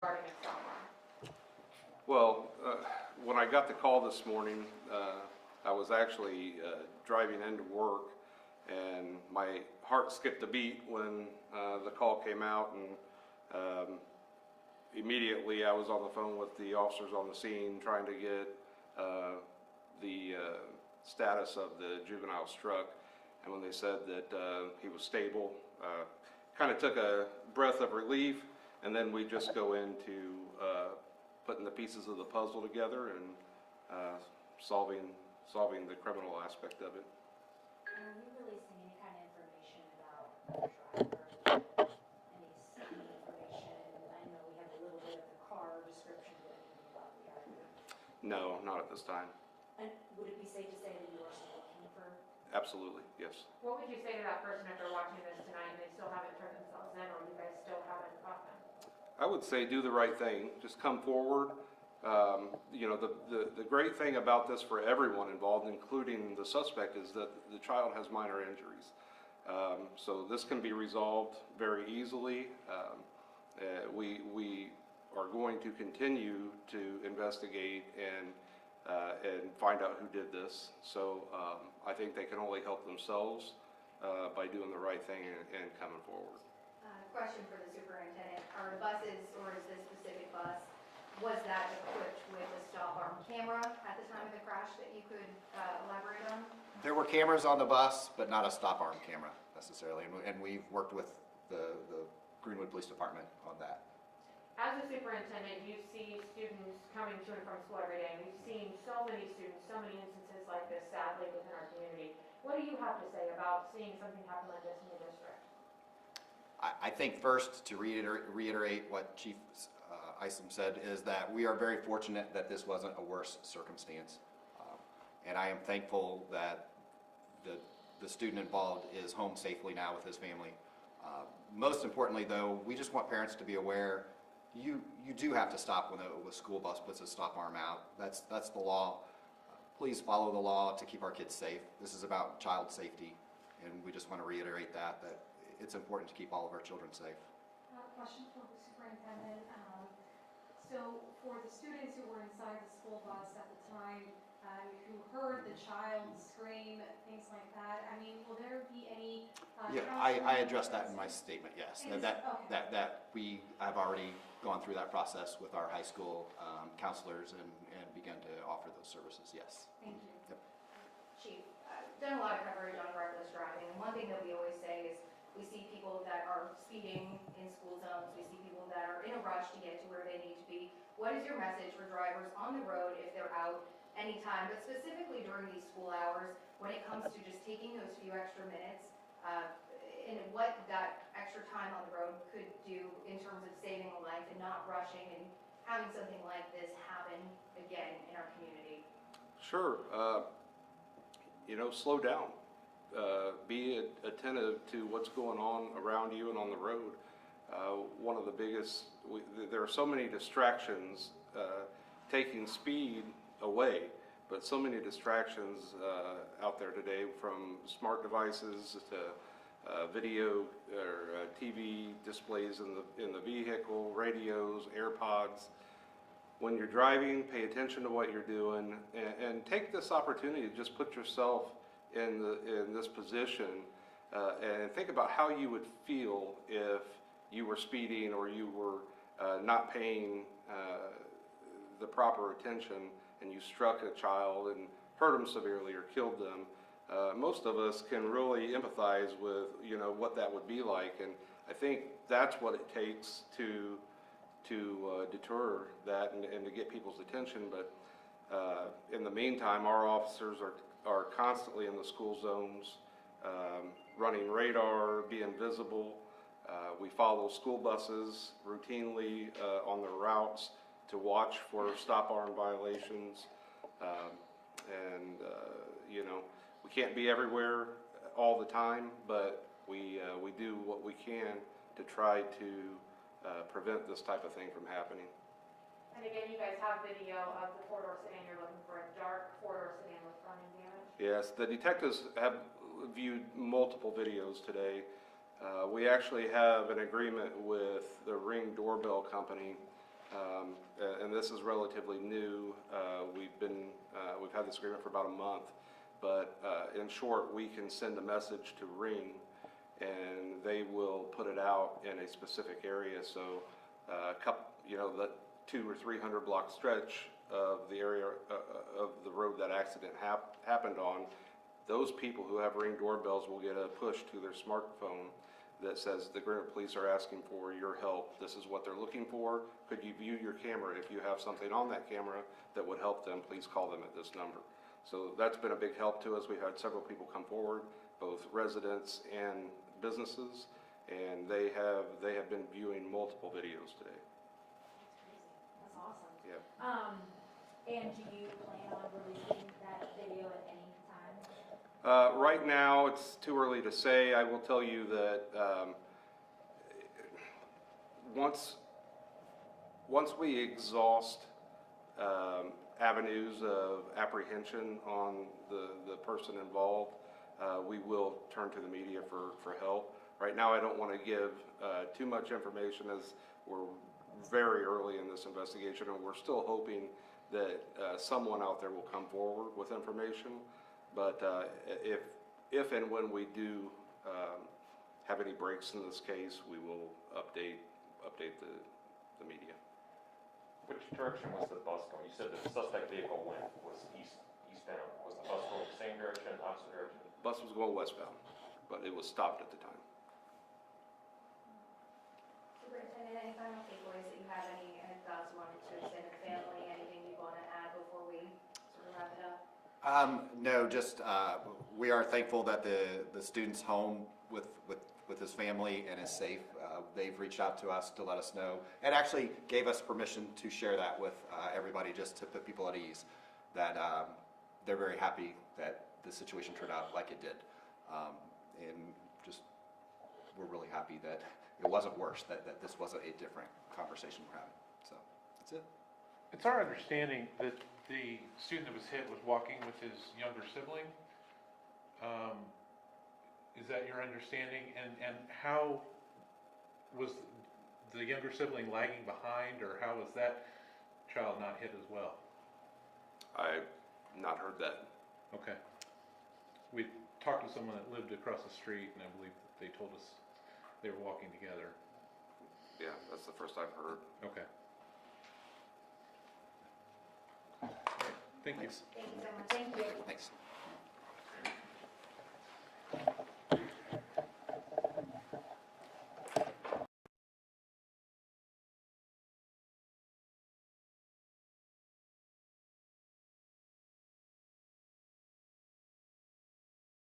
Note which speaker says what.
Speaker 1: regarding a stop arm?
Speaker 2: Well, when I got the call this morning, I was actually driving into work, and my heart skipped a beat when the call came out, and immediately I was on the phone with the officers on the scene trying to get the status of the juvenile struck. And when they said that he was stable, kind of took a breath of relief, and then we just go into putting the pieces of the puzzle together and solving the criminal aspect of it.
Speaker 3: Are you releasing any kind of information about the driver? Any speed information? I know we have a little bit of the car description, but anything about the driver?
Speaker 2: No, not at this time.
Speaker 3: And would it be safe to say that you are still looking for?
Speaker 2: Absolutely, yes.
Speaker 1: What would you say to that person if they're watching this tonight and they still haven't turned themselves in, or you guys still haven't caught them?
Speaker 2: I would say do the right thing. Just come forward. You know, the great thing about this for everyone involved, including the suspect, is that the child has minor injuries. So this can be resolved very easily. We are going to continue to investigate and find out who did this. So I think they can only help themselves by doing the right thing and coming forward.
Speaker 4: Question for the superintendent. Are the buses, or is this specific bus, was that equipped with a stop arm camera at the time of the crash that you could elaborate on?
Speaker 5: There were cameras on the bus, but not a stop arm camera necessarily. And we've worked with the Greenwood Police Department on that.
Speaker 1: As a superintendent, you see students coming to and from school every day, and we've seen so many students, so many instances like this, sadly, within our community. What do you have to say about seeing something happen like this in the district?
Speaker 5: I think first, to reiterate what Chief Isom said, is that we are very fortunate that this wasn't a worse circumstance. And I am thankful that the student involved is home safely now with his family. Most importantly, though, we just want parents to be aware you do have to stop when a school bus puts a stop arm out. That's the law. Please follow the law to keep our kids safe. This is about child safety, and we just want to reiterate that it's important to keep all of our children safe.
Speaker 6: Question for the superintendent. So for the students who were inside the school bus at the time, who heard the child scream, things like that, I mean, will there be any?
Speaker 5: Yeah, I addressed that in my statement, yes.
Speaker 6: Okay.
Speaker 5: That we have already gone through that process with our high school counselors and begun to offer those services, yes.
Speaker 6: Thank you.
Speaker 5: Yep.
Speaker 4: Chief, done a lot of coverage on reckless driving, and one thing that we always say is we see people that are speeding in school zones, we see people that are in a rush to get to where they need to be. What is your message for drivers on the road if they're out anytime, but specifically during these school hours, when it comes to just taking those few extra minutes, and what that extra time on the road could do in terms of saving a life and not rushing and having something like this happen again in our community?
Speaker 2: Sure. You know, slow down. Be attentive to what's going on around you and on the road. One of the biggest, there are so many distractions taking speed away, but so many distractions out there today, from smart devices to video or TV displays in the vehicle, radios, AirPods. When you're driving, pay attention to what you're doing, and take this opportunity to just put yourself in this position and think about how you would feel if you were speeding or you were not paying the proper attention and you struck a child and hurt them severely or killed them. Most of us can really empathize with, you know, what that would be like, and I think that's what it takes to deter that and to get people's attention. But in the meantime, our officers are constantly in the school zones, running radar, being visible. We follow school buses routinely on their routes to watch for stop arm violations. You know, we can't be everywhere all the time, but we do what we can to try to prevent this type of thing from happening.
Speaker 1: And again, you guys have video of the four-door sedan. You're looking for a dark four-door sedan with front end damage?
Speaker 2: Yes, the detectives have viewed multiple videos today. We actually have an agreement with the Ring Doorbell Company And this is relatively new. We've had this agreement for about a month, but in short, we can send a message to Ring, and they will put it out in a specific area. So, the 200 or 300 block stretch of the area of the road that accident happened on, those people who have Ring doorbells will get a push to their smartphone that says the Greenwood Police are asking for your help. This is what they're looking for. Could you view your camera? If you have something on that camera that would help them, please call them at this number. So that's been a big help to us. We've had several people come forward, both residents and businesses, and they have been viewing multiple videos today.
Speaker 3: That's awesome.
Speaker 2: Yeah.
Speaker 3: And do you plan on releasing that video at any time?
Speaker 2: Right now, it's too early to say. I will tell you that once we exhaust avenues of apprehension on the person involved, we will turn to the media for help. Right now, I don't want to give too much information, as we're very early in this investigation, and we're still hoping that someone out there will come forward with information. But if and when we do have any breaks in this case, we will update the media.
Speaker 7: Which direction was the bus going? You said the suspect vehicle was eastbound. Was the bus going the same direction, opposite direction?
Speaker 2: Bus was going westbound, but it was stopped at the time.
Speaker 4: Superintendent, any final takeaways that you have, any thoughts you wanted to extend to the family, anything you want to add before we sort of wrap it up?
Speaker 5: No, just, we are thankful that the student's home with his family and is safe. They've reached out to us to let us know, and actually gave us permission to share that with everybody, just to put people at ease, that they're very happy that the situation turned out like it did. And just, we're really happy that it wasn't worse, that this wasn't a different conversation we're having. So, that's it.
Speaker 8: It's our understanding that the student that was hit was walking with his younger sibling. Is that your understanding? And how was the younger sibling lagging behind, or how was that child not hit as well?
Speaker 2: I've not heard that.
Speaker 8: Okay. We talked to someone that lived across the street, and I believe that they told us they were walking together.
Speaker 2: Yeah, that's the first I've heard.
Speaker 8: Okay. Thank you.
Speaker 5: Thanks.
Speaker 3: Thank you so much. Thank you.
Speaker 5: Thanks.